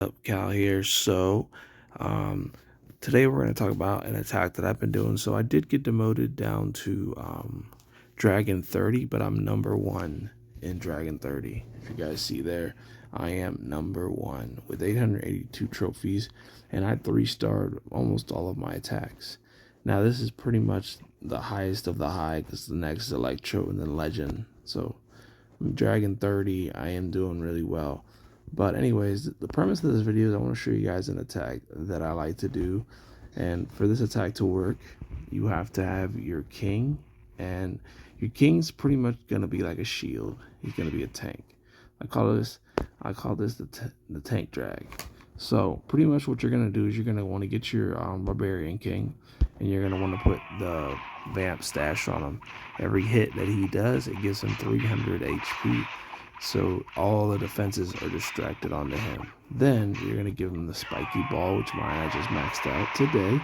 Up, Cal here. Um, Today we're going to talk about an attack that I've been doing. So I did get demoted down to Dragon 30, but I'm number one in Dragon 30. If you guys see there, I am number one with 882 trophies, and I 3-starred almost all of my attacks. Now this is pretty much the highest of the high because the next is Electro and then Legend. So Dragon 30, I am doing really well. But anyways, the premise of this video is I want to show you guys an attack that I like to do. And for this attack to work, you have to have your king. And your king's pretty much going to be like a shield. He's going to be a tank. I call this the tank drag. So pretty much what you're going to do is you're going to want to get your barbarian king. And you're going to want to put the vamp stash on him. Every hit that he does, it gives him 300 HP. So all the defenses are distracted onto him. Then you're going to give him the spiky ball, which mine I just maxed out today.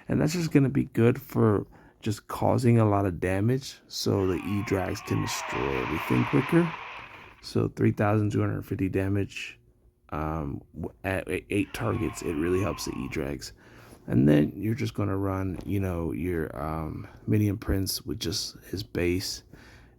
And that's just going to be good for just causing a lot of damage so the E-Drags can destroy everything quicker. So 3,250 damage at 8 targets. It really helps the E-Drags. And then you're just going to run, your Minion Prince with just his base.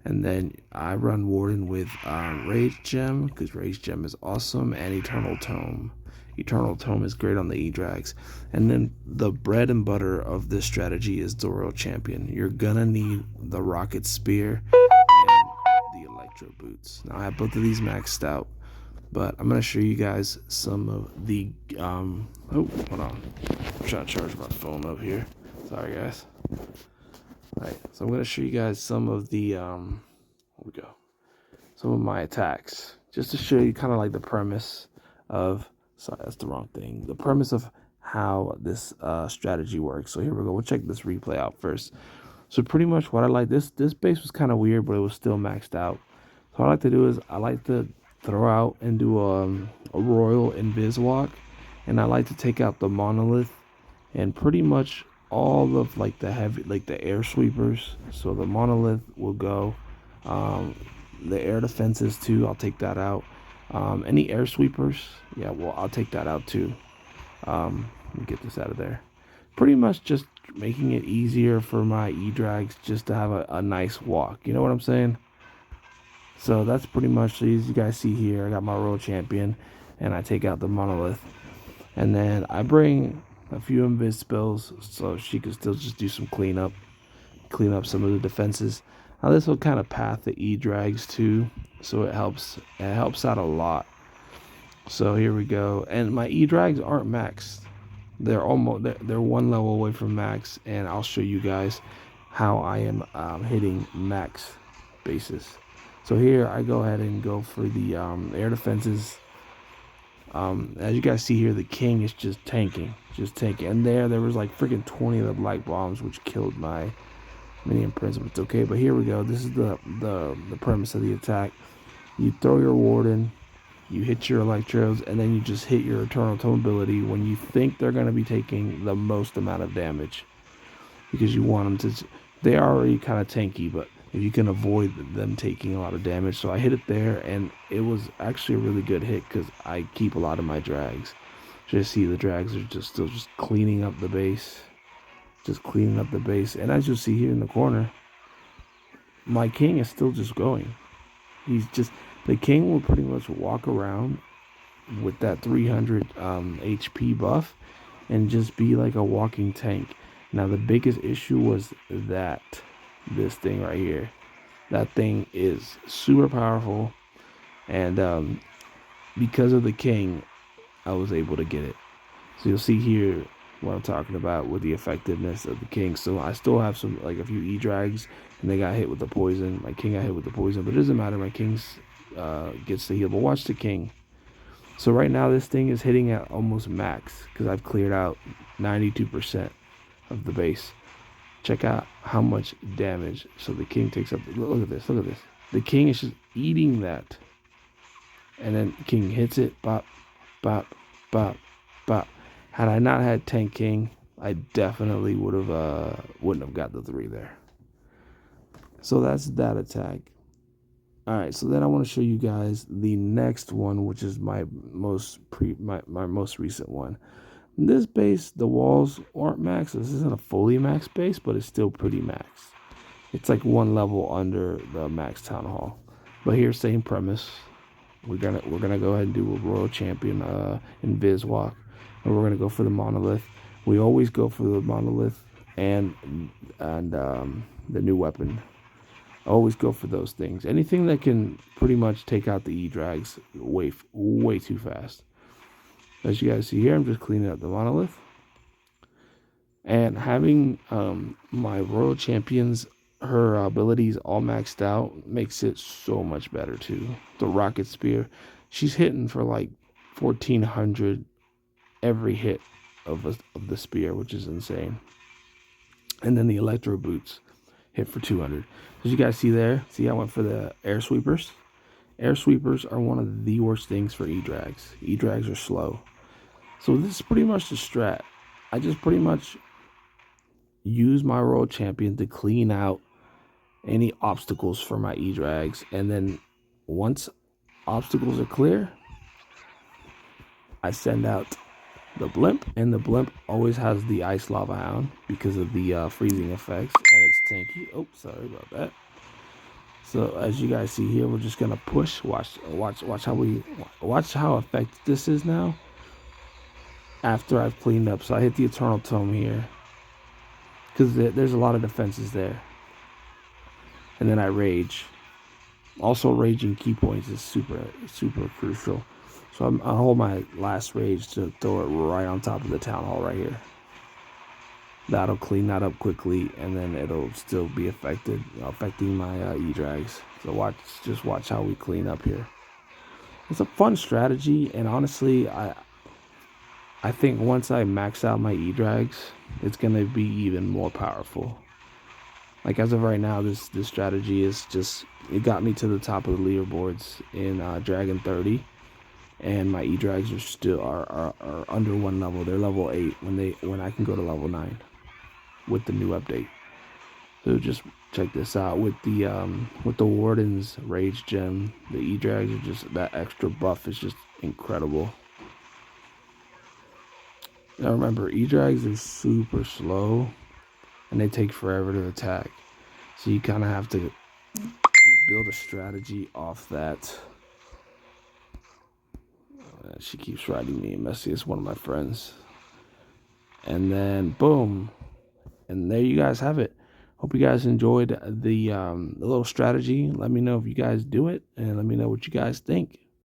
And then I run Warden with Rage Gem, because Rage Gem is awesome, and Eternal Tome. Eternal Tome is great on the E-Drags. And then the bread and butter of this strategy is the Royal Champion. You're going to need the Rocket Spear and the Electro Boots. Now, I have both of these maxed out, but I'm going to show you guys some of the... oh, hold on. I'm trying to charge my phone up here. Sorry, guys. Alright, so I'm going to show you guys some of the, some of my attacks, just to show you kind of like the premise of, sorry, that's the wrong thing, the premise of how this strategy works. So here we go, we'll check this replay out first. So pretty much what I like, this base was kind of weird, but it was still maxed out. So what I like to do is, I like to throw out and do a Royal Invis Walk, and I like to take out the Monolith, and pretty much all of like the heavy, like the air sweepers. So the Monolith will go, the air defenses too, I'll take that out. Any air sweepers, yeah, well, I'll take that out too. Let me get this out of there. Pretty much just making it easier for my E-Drags just to have a nice walk, you know what I'm saying? So that's pretty much, as you guys see here, I got my Royal Champion, and I take out the Monolith. And then I bring a few invis spells so she can still just do some clean up some of the defenses. Now this will kind of path the E-Drags too, so it helps out a lot. So here we go, and my E-Drags aren't maxed. They're one level away from max, and I'll show you guys how I am hitting max bases. So here I go ahead and go for the air defenses. As you guys see here, the king is just tanking. And there was like freaking 20 of the black bombs, which killed my Minion Prince, but it's okay. But here we go. This is the premise of the attack. You throw your Warden, you hit your Electros, and then you just hit your Eternal Tome ability when you think they're going to be taking the most amount of damage, because you want them to. They are already kind of tanky, but if you can avoid them taking a lot of damage. So I hit it there, and it was actually a really good hit because I keep a lot of my drags. Just see the drags are still cleaning up the base. And as you'll see here in the corner, my king is still just going. The king will pretty much walk around with that 300 HP buff and just be like a walking tank. Now the biggest issue was that this thing right here, that thing is super powerful, and because of the king, I was able to get it. So you'll see here what I'm talking about with the effectiveness of the king. So I still have a few E-Drags, and they got hit with the poison. My king got hit with the poison, but it doesn't matter. My king's gets the heal. But watch the king. So right now this thing is hitting at almost max because I've cleared out 92% of the base. Check out how much damage. So the king takes up. Look at this. The king is just eating that, and then king hits it. Bop, bop, bop, bop. Had I not had tank king, I definitely wouldn't have got the 3 there. So that's that attack. All right, so then I want to show you guys the next one, which is my most recent one. In this base, the walls aren't max. This isn't a fully max base, but it's still pretty max. It's like one level under the max town hall. But here, same premise. We're gonna go ahead and do a royal champion in Viswalk, and we're gonna go for the monolith. We always go for the monolith and the new weapon. Always go for those things. Anything that can pretty much take out the E-Drags way too fast. As you guys see here, I'm just cleaning up the monolith. And having my Royal Champions, her abilities all maxed out, makes it so much better too. The Rocket Spear, she's hitting for like 1,400 every hit of the spear, which is insane. And then the Electro Boots hit for 200. As you guys see there, see I went for the Air Sweepers. Air Sweepers are one of the worst things for E-Drags. E-Drags are slow. So this is pretty much the strat. I just pretty much use my Royal Champion to clean out any obstacles for my E-Drags. And then once obstacles are clear, I send out the blimp. And the blimp always has the Ice Lava Hound because of the freezing effects. And it's tanky. Oh, sorry about that. So as you guys see here, we're just gonna push. Watch how effective this is now. After I've cleaned up, so I hit the Eternal Tome here because there's a lot of defenses there, and then I rage. Also, raging key points is super crucial. So I hold my last rage to throw it right on top of the town hall right here. That'll clean that up quickly, and then it'll still be affecting my E-Drags. So just watch how we clean up here. It's a fun strategy, and honestly, I think once I max out my E-Drags, it's gonna be even more powerful. Like as of right now, this strategy is just, it got me to the top of the leaderboards in Dragon 30, and my E-Drags are still are under one level. They're level 8 when I can go to level 9 with the new update. So just check this out with the Warden's Rage Gem. The E-Drags are just, that extra buff is just incredible. Now remember, E-Drags are super slow and they take forever to attack. So you kind of have to build a strategy off that. She keeps writing me a message. It's one of my friends. And then boom. And there you guys have it. Hope you guys enjoyed the little strategy. Let me know if you guys do it, and let me know what you guys think.